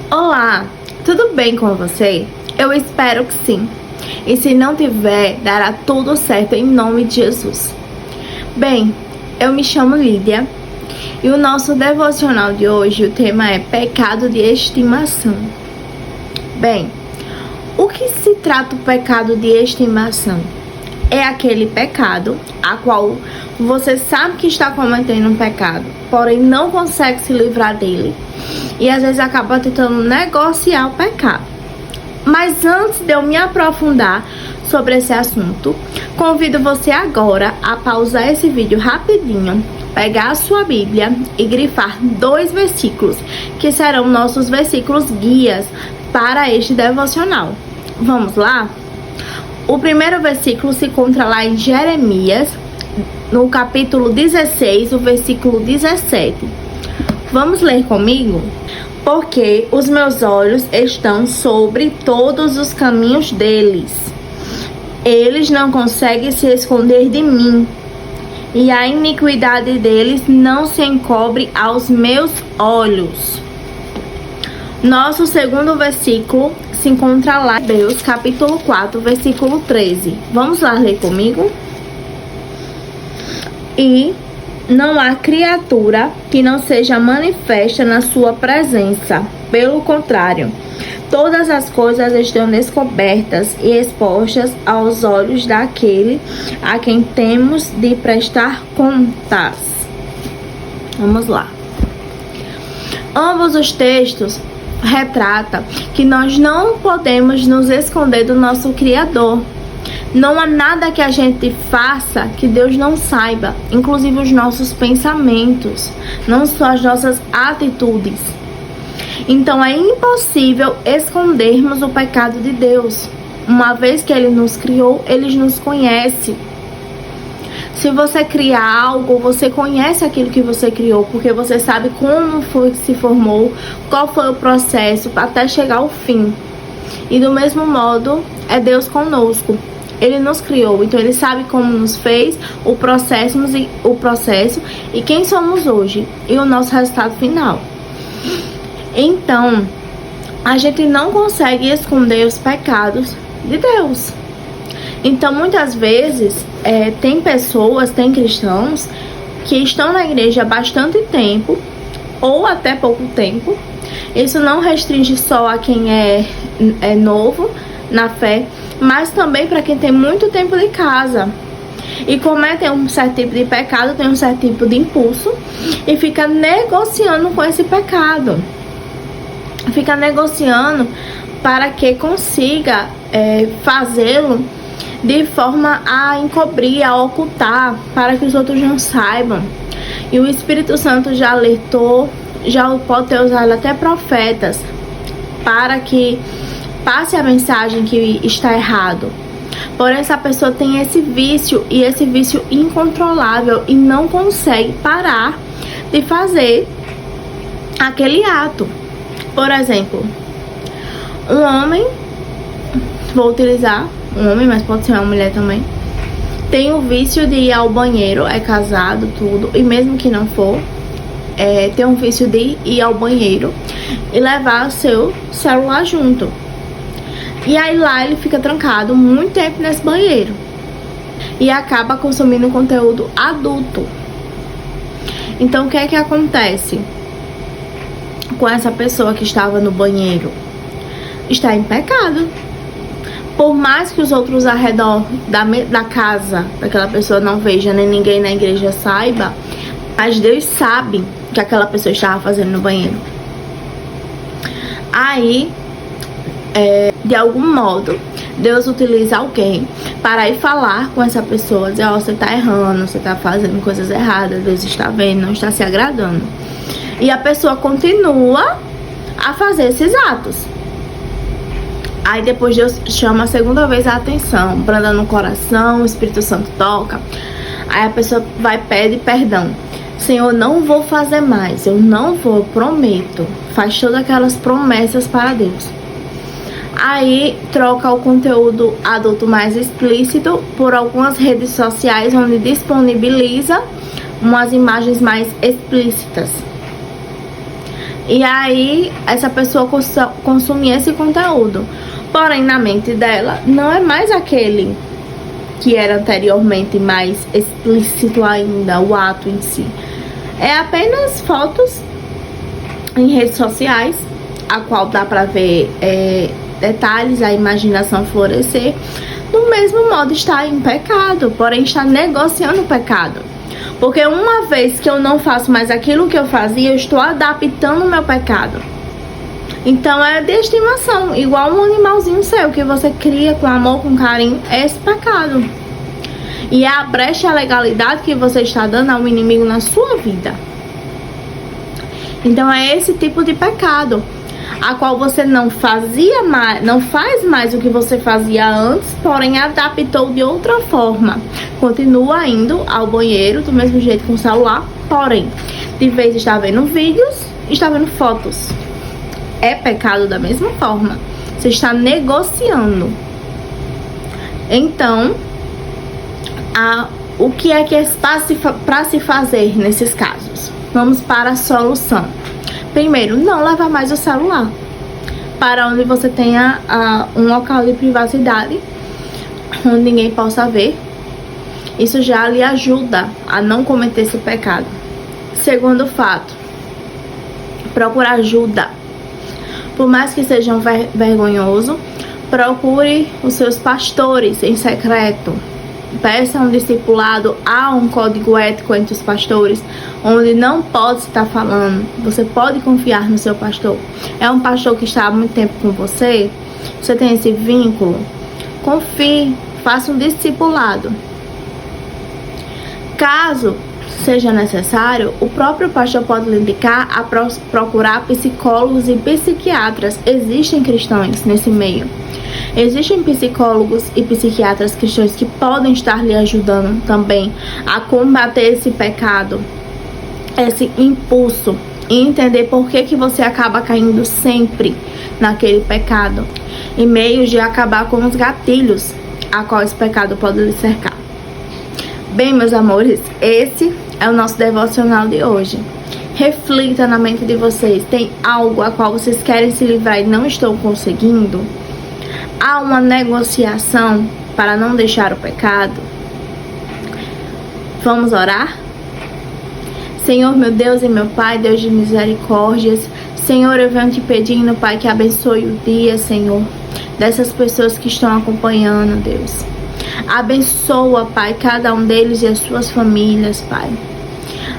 Olá, tudo bem com você? Eu espero que sim. E se não tiver, dará tudo certo em nome de Jesus. Bem, eu me chamo Lídia e o nosso devocional de hoje, o tema é pecado de estimação. Bem, o que se trata o pecado de estimação? É aquele pecado a qual você sabe que está cometendo um pecado, porém não consegue se livrar dele e às vezes acaba tentando negociar o pecado. Mas antes de eu me aprofundar sobre esse assunto, convido você agora a pausar esse vídeo rapidinho, pegar a sua Bíblia e grifar 2 versículos, que serão nossos versículos guias para este devocional. Vamos lá? O primeiro versículo se encontra lá em Jeremias, no capítulo 16, o versículo 17. Vamos ler comigo? Porque os meus olhos estão sobre todos os caminhos deles. Eles não conseguem se esconder de mim, e a iniquidade deles não se encobre aos meus olhos. Nosso segundo versículo se encontra lá em Hebreus, capítulo 4, versículo 13. Vamos lá ler comigo? E não há criatura que não seja manifesta na sua presença. Pelo contrário, todas as coisas estão descobertas e expostas aos olhos daquele a quem temos de prestar contas. Vamos lá. Ambos os textos retratam que nós não podemos nos esconder do nosso Criador. Não há nada que a gente faça que Deus não saiba, inclusive os nossos pensamentos, não só as nossas atitudes. Então é impossível escondermos o pecado de Deus. Uma vez que Ele nos criou, Ele nos conhece. Se você cria algo, você conhece aquilo que você criou, porque você sabe como foi que se formou, qual foi o processo até chegar ao fim. E do mesmo modo, é Deus conosco. Ele nos criou, então Ele sabe como nos fez, o processo e quem somos hoje e o nosso resultado final. Então, a gente não consegue esconder os pecados de Deus. Então, muitas vezes, tem cristãos que estão na igreja há bastante tempo, ou até pouco tempo. Isso não restringe só a quem é novo na fé, mas também para quem tem muito tempo de casa. E cometem um certo tipo de pecado, tem um certo tipo de impulso, e fica negociando com esse pecado. Fica negociando para que consiga fazê-lo de forma a encobrir, a ocultar, para que os outros não saibam. E o Espírito Santo já alertou, já pode ter usado até profetas, para que passe a mensagem que está errado. Porém, essa pessoa tem esse vício, e esse vício incontrolável, e não consegue parar de fazer aquele ato. Por exemplo, um homem, vou utilizar um homem, mas pode ser uma mulher também, tem o vício de ir ao banheiro, é casado, tudo, e mesmo que não for, tem um vício de ir ao banheiro e levar o seu celular junto. E aí lá ele fica trancado muito tempo nesse banheiro e acaba consumindo conteúdo adulto. Então o que é que acontece com essa pessoa que estava no banheiro? Está em pecado. Por mais que os outros ao redor da casa daquela pessoa não vejam, nem ninguém na igreja saiba, mas Deus sabe o que aquela pessoa estava fazendo no banheiro. Aí, de algum modo, Deus utiliza alguém para ir falar com essa pessoa, dizer, você está errando, você está fazendo coisas erradas, Deus está vendo, não está se agradando. E a pessoa continua a fazer esses atos. Aí depois Deus chama a segunda vez a atenção, branda no coração, o Espírito Santo toca. Aí a pessoa vai e pede perdão. Senhor, não vou fazer mais, eu não vou, eu prometo. Faz todas aquelas promessas para Deus. Aí troca o conteúdo adulto mais explícito por algumas redes sociais, onde disponibiliza umas imagens mais explícitas. E aí essa pessoa consumir esse conteúdo. Porém, na mente dela, não é mais aquele que era anteriormente, mais explícito ainda, o ato em si. É apenas fotos em redes sociais, a qual dá pra ver detalhes, a imaginação florescer. Do mesmo modo, está em pecado, porém está negociando o pecado. Porque uma vez que eu não faço mais aquilo que eu fazia, eu estou adaptando o meu pecado. Então é de estimação, igual um animalzinho seu que você cria com amor, com carinho, é esse pecado. E é a brecha, a legalidade que você está dando ao inimigo na sua vida. Então é esse tipo de pecado, a qual você não fazia mais, não faz mais o que você fazia antes, porém adaptou de outra forma. Continua indo ao banheiro do mesmo jeito com o celular, porém, de vez está vendo vídeos, está vendo fotos. É pecado da mesma forma. Você está negociando. Então, o que é para se fazer nesses casos? Vamos para a solução. Primeiro, não levar mais o celular para onde você tenha um local de privacidade, onde ninguém possa ver. Isso já lhe ajuda a não cometer esse pecado. Segundo fato, procura ajuda. Por mais que seja vergonhoso, procure os seus pastores em secreto. Peça um discipulado. Há um código ético entre os pastores, onde não pode estar falando. Você pode confiar no seu pastor. É um pastor que está há muito tempo com você. Você tem esse vínculo. Confie. Faça um discipulado. Caso seja necessário, o próprio pastor pode lhe indicar a procurar psicólogos e psiquiatras. Existem cristãos nesse meio. Existem psicólogos e psiquiatras cristãos que podem estar lhe ajudando também a combater esse pecado, esse impulso, e entender por que você acaba caindo sempre naquele pecado, e meios de acabar com os gatilhos a qual esse pecado pode lhe cercar. Bem, meus amores, esse é o nosso devocional de hoje. Reflita na mente de vocês. Tem algo a qual vocês querem se livrar e não estão conseguindo? Há uma negociação para não deixar o pecado? Vamos orar? Senhor, meu Deus e meu Pai, Deus de misericórdias, Senhor, eu venho te pedindo, Pai, que abençoe o dia, Senhor, dessas pessoas que estão acompanhando, Deus. Abençoa, Pai, cada um deles e as suas famílias, Pai.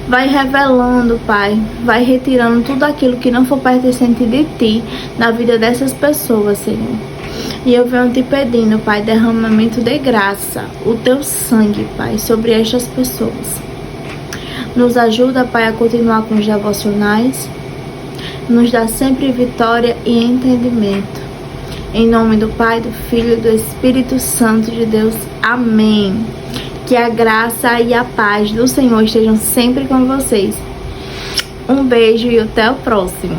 Vai revelando, Pai, vai retirando tudo aquilo que não for pertencente de Ti na vida dessas pessoas, Senhor. E eu venho te pedindo, Pai, derramamento de graça, o Teu sangue, Pai, sobre estas pessoas. Nos ajuda, Pai, a continuar com os devocionais. Nos dá sempre vitória e entendimento. Em nome do Pai, do Filho e do Espírito Santo de Deus. Amém. Que a graça e a paz do Senhor estejam sempre com vocês. Um beijo e até o próximo.